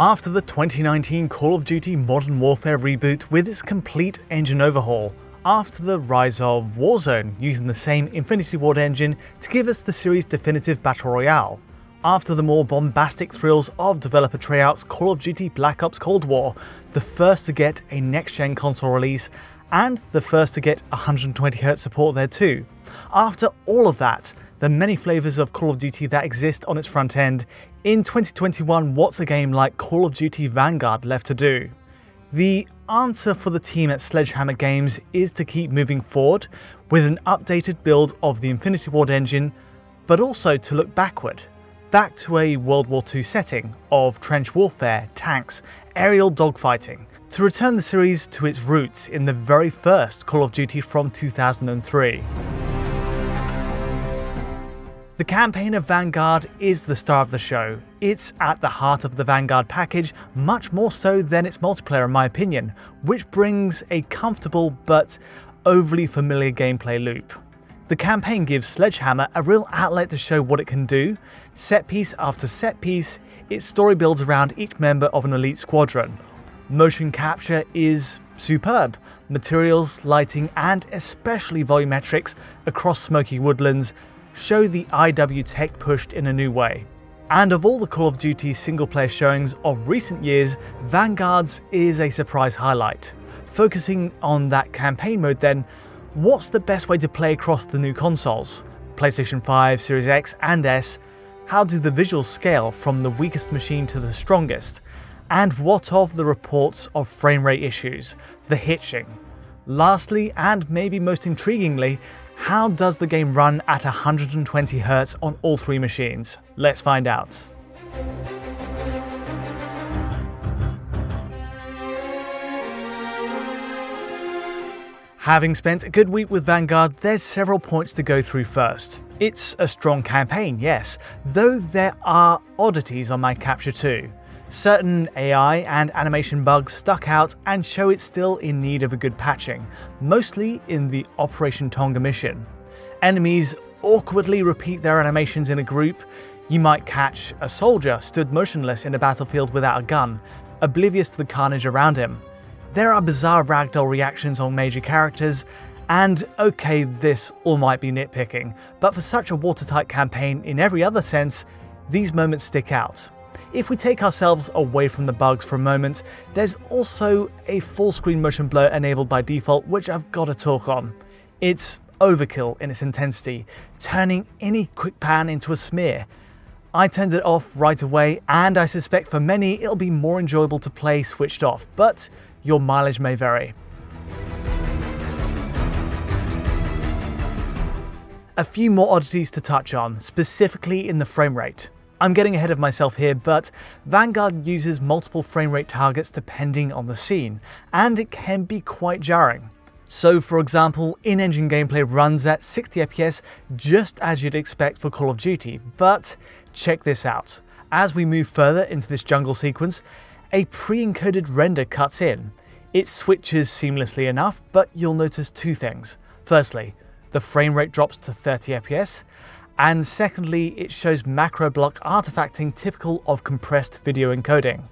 After the 2019 Call of Duty Modern Warfare reboot with its complete engine overhaul, after the rise of Warzone using the same Infinity Ward engine to give us the series' definitive battle royale, after the more bombastic thrills of developer Treyarch's Call of Duty Black Ops Cold War, the first to get a next-gen console release, and the first to get 120Hz support there too. After all of that, the many flavours of Call of Duty that exist on its front end, in 2021 what's a game like Call of Duty Vanguard left to do? The answer for the team at Sledgehammer Games is to keep moving forward with an updated build of the Infinity Ward engine, but also to look backward, back to a World War II setting of trench warfare, tanks, aerial dogfighting, to return the series to its roots in the very first Call of Duty from 2003. The campaign of Vanguard is the star of the show. It's at the heart of the Vanguard package, much more so than its multiplayer in my opinion, which brings a comfortable but overly familiar gameplay loop. The campaign gives Sledgehammer a real outlet to show what it can do. Set piece after set piece, its story builds around each member of an elite squadron. Motion capture is superb. Materials, lighting, and especially volumetrics across smoky woodlands show the IW tech pushed in a new way. And of all the Call of Duty single-player showings of recent years, Vanguard's is a surprise highlight. Focusing on that campaign mode then, what's the best way to play across the new consoles? PlayStation 5, Series X and S? How do the visuals scale from the weakest machine to the strongest? And what of the reports of frame rate issues, the hitching? Lastly, and maybe most intriguingly, how does the game run at 120Hz on all three machines? Let's find out. Having spent a good week with Vanguard, there's several points to go through first. It's a strong campaign, yes, though there are oddities on my capture too. Certain AI and animation bugs stuck out and show it's still in need of a good patching, mostly in the Operation Tonga mission. Enemies awkwardly repeat their animations in a group. You might catch a soldier stood motionless in a battlefield without a gun, oblivious to the carnage around him. There are bizarre ragdoll reactions on major characters, and okay, this all might be nitpicking, but for such a watertight campaign in every other sense, these moments stick out. If we take ourselves away from the bugs for a moment, there's also a full screen motion blur enabled by default, which I've got to talk on. It's overkill in its intensity, turning any quick pan into a smear. I turned it off right away, and I suspect for many it'll be more enjoyable to play switched off, but your mileage may vary. A few more oddities to touch on, specifically in the frame rate. I'm getting ahead of myself here, but Vanguard uses multiple frame rate targets depending on the scene, and it can be quite jarring. So for example, in-engine gameplay runs at 60fps just as you'd expect for Call of Duty, but check this out. As we move further into this jungle sequence, a pre-encoded render cuts in. It switches seamlessly enough, but you'll notice two things. Firstly, the frame rate drops to 30fps, and secondly, it shows macro block artifacting typical of compressed video encoding.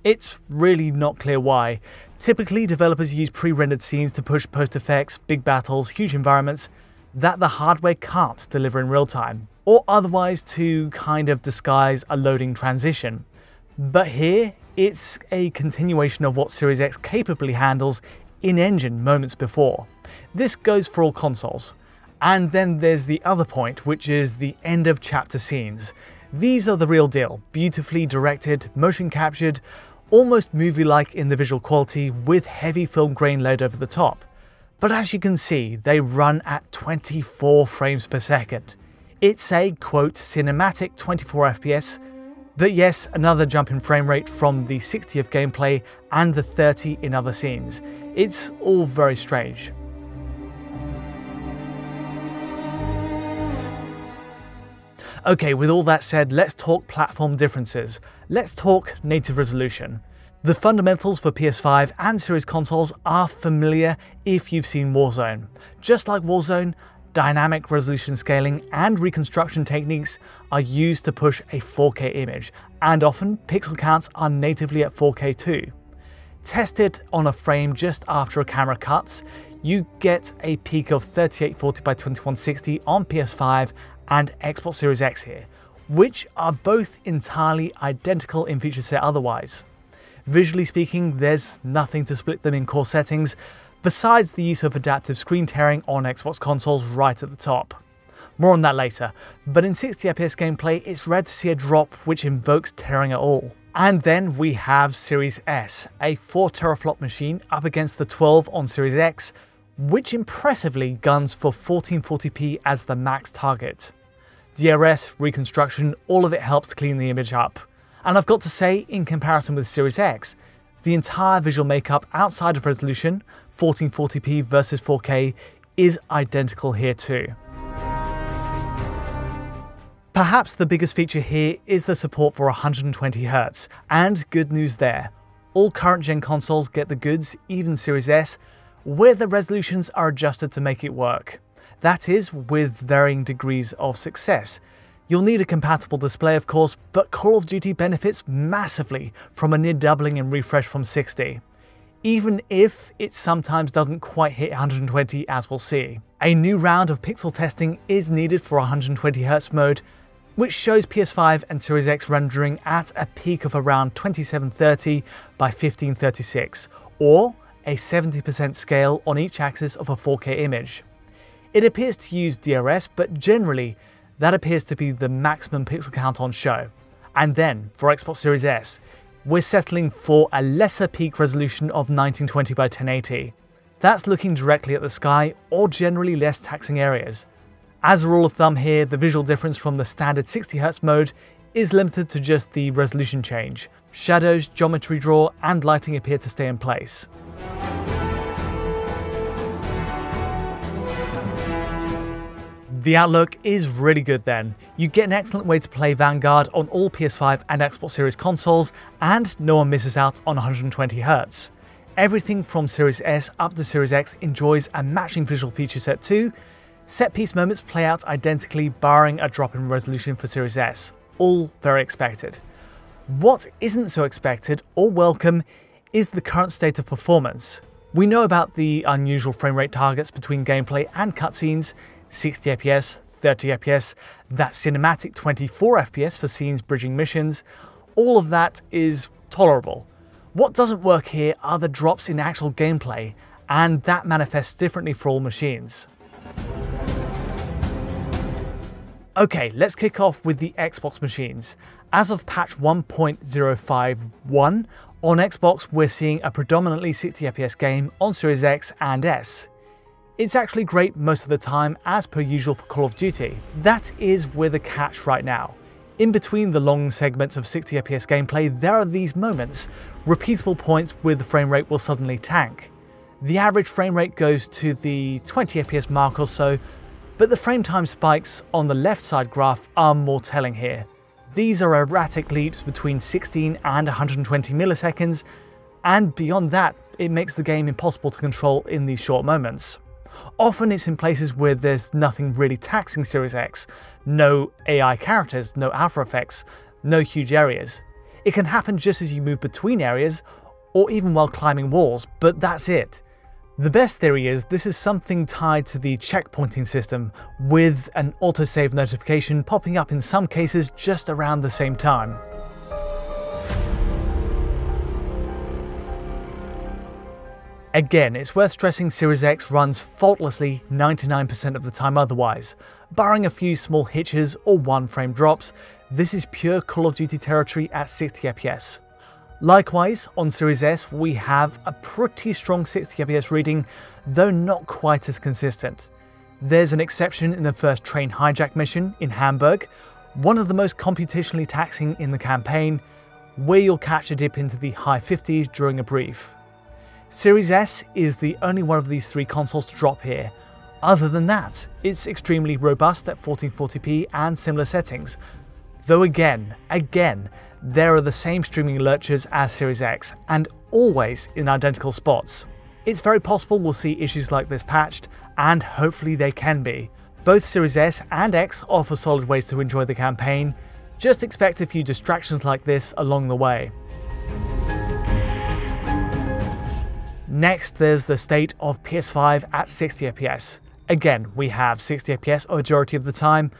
It's really not clear why. Typically, developers use pre-rendered scenes to push post-effects, big battles, huge environments that the hardware can't deliver in real time, or otherwise to kind of disguise a loading transition. But here, it's a continuation of what Series X capably handles in-engine moments before. This goes for all consoles. And then there's the other point, which is the end of chapter scenes. These are the real deal, beautifully directed, motion captured, almost movie-like in the visual quality with heavy film grain laid over the top. But as you can see, they run at 24 frames per second. It's a, quote, cinematic 24fps, but yes, another jump in frame rate from the 60 of gameplay and the 30 in other scenes. It's all very strange. Okay, with all that said, let's talk platform differences. Let's talk native resolution. The fundamentals for PS5 and Series consoles are familiar if you've seen Warzone. Just like Warzone, Dynamic resolution scaling and reconstruction techniques are used to push a 4K image, and often pixel counts are natively at 4K too. Tested on a frame just after a camera cuts, you get a peak of 3840 by 2160 on PS5 and Xbox Series X here, which are both entirely identical in feature set otherwise. Visually speaking, there's nothing to split them in core settings, besides the use of adaptive screen tearing on Xbox consoles right at the top. More on that later, but in 60fps gameplay it's rare to see a drop which invokes tearing at all. And then we have Series S, a 4 teraflop machine up against the 12 on Series X, which impressively guns for 1440p as the max target. DRS, reconstruction, all of it helps to clean the image up. And I've got to say, in comparison with Series X, the entire visual makeup outside of resolution, 1440p versus 4K, is identical here too. Perhaps the biggest feature here is the support for 120Hz, and good news there. All current gen consoles get the goods, even Series S, where the resolutions are adjusted to make it work. That is, with varying degrees of success. You'll need a compatible display of course, but Call of Duty benefits massively from a near doubling in refresh from 60. Even if it sometimes doesn't quite hit 120 as we'll see. A new round of pixel testing is needed for 120Hz mode, which shows PS5 and Series X rendering at a peak of around 2730 by 1536, or a 70% scale on each axis of a 4K image. It appears to use DRS, but generally that appears to be the maximum pixel count on show. And then for Xbox Series S, we're settling for a lesser peak resolution of 1920 by 1080. That's looking directly at the sky or generally less taxing areas. As a rule of thumb here, the visual difference from the standard 60Hz mode is limited to just the resolution change. Shadows, geometry draw, and lighting appear to stay in place. The outlook is really good then. You get an excellent way to play Vanguard on all PS5 and Xbox Series consoles, and no one misses out on 120Hz. Everything from Series S up to Series X enjoys a matching visual feature set too. Set piece moments play out identically, barring a drop in resolution for Series S. All very expected. What isn't so expected or welcome is the current state of performance. We know about the unusual frame rate targets between gameplay and cutscenes, 60fps, 30fps, that cinematic 24fps for scenes bridging missions. All of that is tolerable. What doesn't work here are the drops in actual gameplay, and that manifests differently for all machines. Okay, let's kick off with the Xbox machines. As of patch 1.051, on Xbox we're seeing a predominantly 60fps game on Series X and S. It's actually great most of the time, as per usual for Call of Duty. That is with a catch right now. In between the long segments of 60fps gameplay, there are these moments, repeatable points where the frame rate will suddenly tank. The average frame rate goes to the 20fps mark or so, but the frame time spikes on the left side graph are more telling here. These are erratic leaps between 16 and 120 milliseconds, and beyond that, it makes the game impossible to control in these short moments. Often it's in places where there's nothing really taxing Series X, no AI characters, no alpha effects, no huge areas. It can happen just as you move between areas, or even while climbing walls, but that's it. The best theory is this is something tied to the checkpointing system, with an autosave notification popping up in some cases just around the same time. Again, it's worth stressing Series X runs faultlessly 99% of the time otherwise. Barring a few small hitches or one frame drops, this is pure Call of Duty territory at 60fps. Likewise, on Series S we have a pretty strong 60fps reading, though not quite as consistent. There's an exception in the first train hijack mission in Hamburg, one of the most computationally taxing in the campaign, where you'll catch a dip into the high 50s during a brief. Series S is the only one of these three consoles to drop here. Other than that, it's extremely robust at 1440p and similar settings. Though again, there are the same streaming lurchers as Series X, and always in identical spots. It's very possible we'll see issues like this patched, and hopefully they can be. Both Series S and X offer solid ways to enjoy the campaign, just expect a few distractions like this along the way. Next, there's the state of PS5 at 60fps. Again, we have 60fps a majority of the time,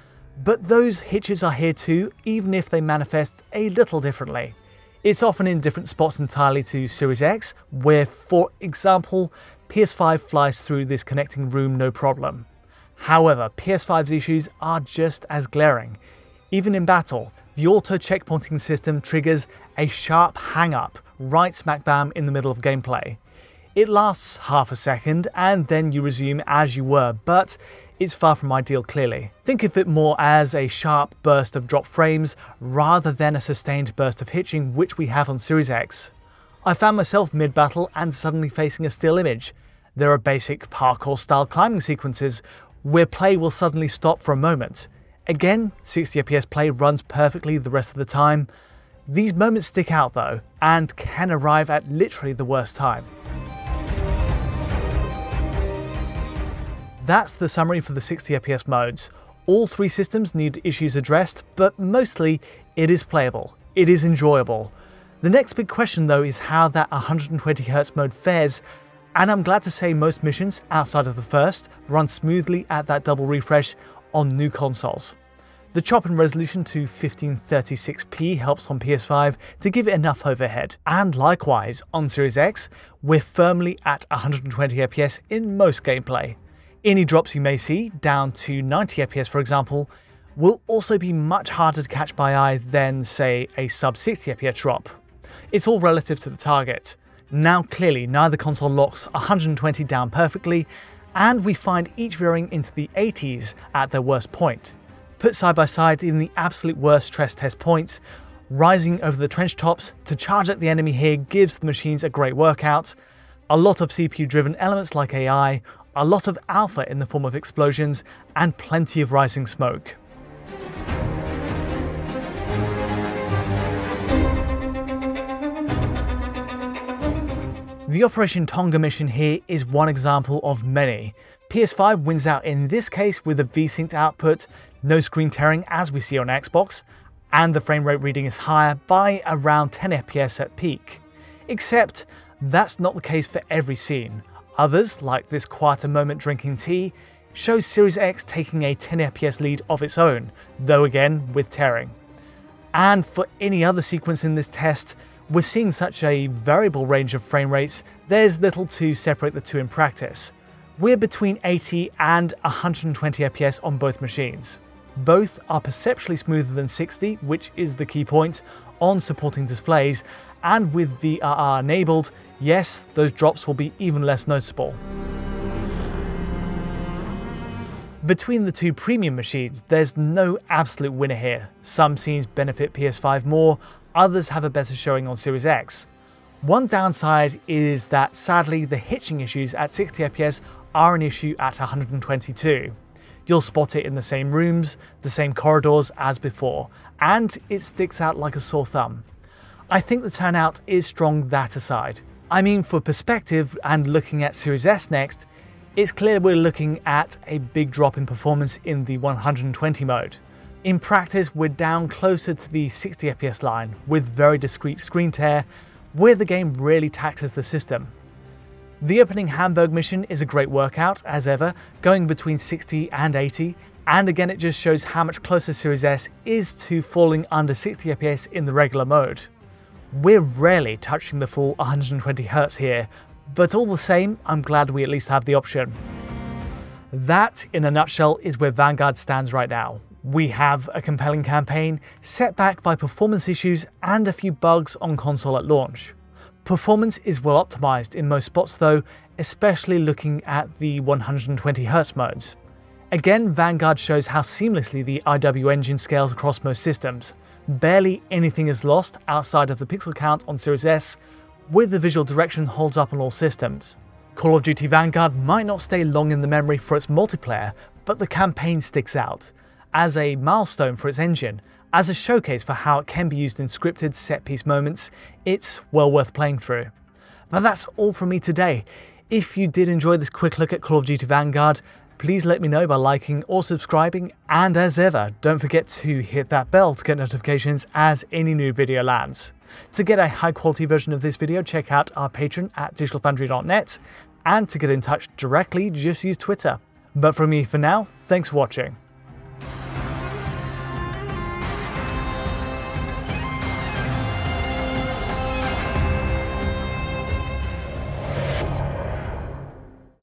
but those hitches are here too, even if they manifest a little differently. It's often in different spots entirely to Series X, where, for example, PS5 flies through this connecting room no problem. However, PS5's issues are just as glaring. Even in battle, the auto checkpointing system triggers a sharp hang-up right smack bam in the middle of gameplay. It lasts half a second and then you resume as you were, but it's far from ideal clearly. Think of it more as a sharp burst of drop frames rather than a sustained burst of hitching which we have on Series X. I found myself mid-battle and suddenly facing a still image. There are basic parkour style climbing sequences where play will suddenly stop for a moment. Again, 60fps play runs perfectly the rest of the time. These moments stick out though, and can arrive at literally the worst time. That's the summary for the 60fps modes. All three systems need issues addressed, but mostly it is playable, it is enjoyable. The next big question though is how that 120Hz mode fares, and I'm glad to say most missions, outside of the first, run smoothly at that double refresh on new consoles. The chop in resolution to 1536p helps on PS5 to give it enough overhead, and likewise on Series X, we're firmly at 120fps in most gameplay. Any drops you may see, down to 90fps for example, will also be much harder to catch by eye than, say, a sub 60fps drop. It's all relative to the target. Now clearly neither console locks 120 down perfectly, and we find each veering into the 80s at their worst point. Put side by side in the absolute worst stress test points, rising over the trench tops to charge at the enemy here gives the machines a great workout, a lot of CPU driven elements like AI, a lot of alpha in the form of explosions, and plenty of rising smoke. The Operation Tonga mission here is one example of many. PS5 wins out in this case with a V-synced output, no screen tearing as we see on Xbox, and the frame rate reading is higher by around 10fps at peak. Except that's not the case for every scene. Others, like this quieter moment drinking tea, shows Series X taking a 10fps lead of its own, though again with tearing. And for any other sequence in this test, we're seeing such a variable range of frame rates, there's little to separate the two in practice. We're between 80 and 120fps on both machines. Both are perceptually smoother than 60, which is the key point, on supporting displays, and with VRR enabled, yes, those drops will be even less noticeable. Between the two premium machines, there's no absolute winner here. Some scenes benefit PS5 more, others have a better showing on Series X. One downside is that sadly the hitching issues at 60fps are an issue at 122. You'll spot it in the same rooms, the same corridors as before, and it sticks out like a sore thumb. I think the turnout is strong that aside. I mean, for perspective and looking at Series S next, it's clear we're looking at a big drop in performance in the 120 mode. In practice, we're down closer to the 60fps line, with very discrete screen tear, where the game really taxes the system. The opening Hamburg mission is a great workout, as ever, going between 60 and 80, and again it just shows how much closer Series S is to falling under 60fps in the regular mode. We're rarely touching the full 120Hz here, but all the same, I'm glad we at least have the option. That, in a nutshell, is where Vanguard stands right now. We have a compelling campaign, set back by performance issues and a few bugs on console at launch. Performance is well optimized in most spots though, especially looking at the 120Hz modes. Again, Vanguard shows how seamlessly the IW engine scales across most systems. Barely anything is lost outside of the pixel count on Series S, with the visual direction holds up on all systems. Call of Duty Vanguard might not stay long in the memory for its multiplayer, but the campaign sticks out, as a milestone for its engine, as a showcase for how it can be used in scripted set-piece moments. It's well worth playing through. But that's all from me today. If you did enjoy this quick look at Call of Duty Vanguard, please let me know by liking or subscribing, and as ever, don't forget to hit that bell to get notifications as any new video lands. To get a high quality version of this video, check out our Patreon at digitalfoundry.net, and to get in touch directly, just use Twitter. But from me for now, thanks for watching.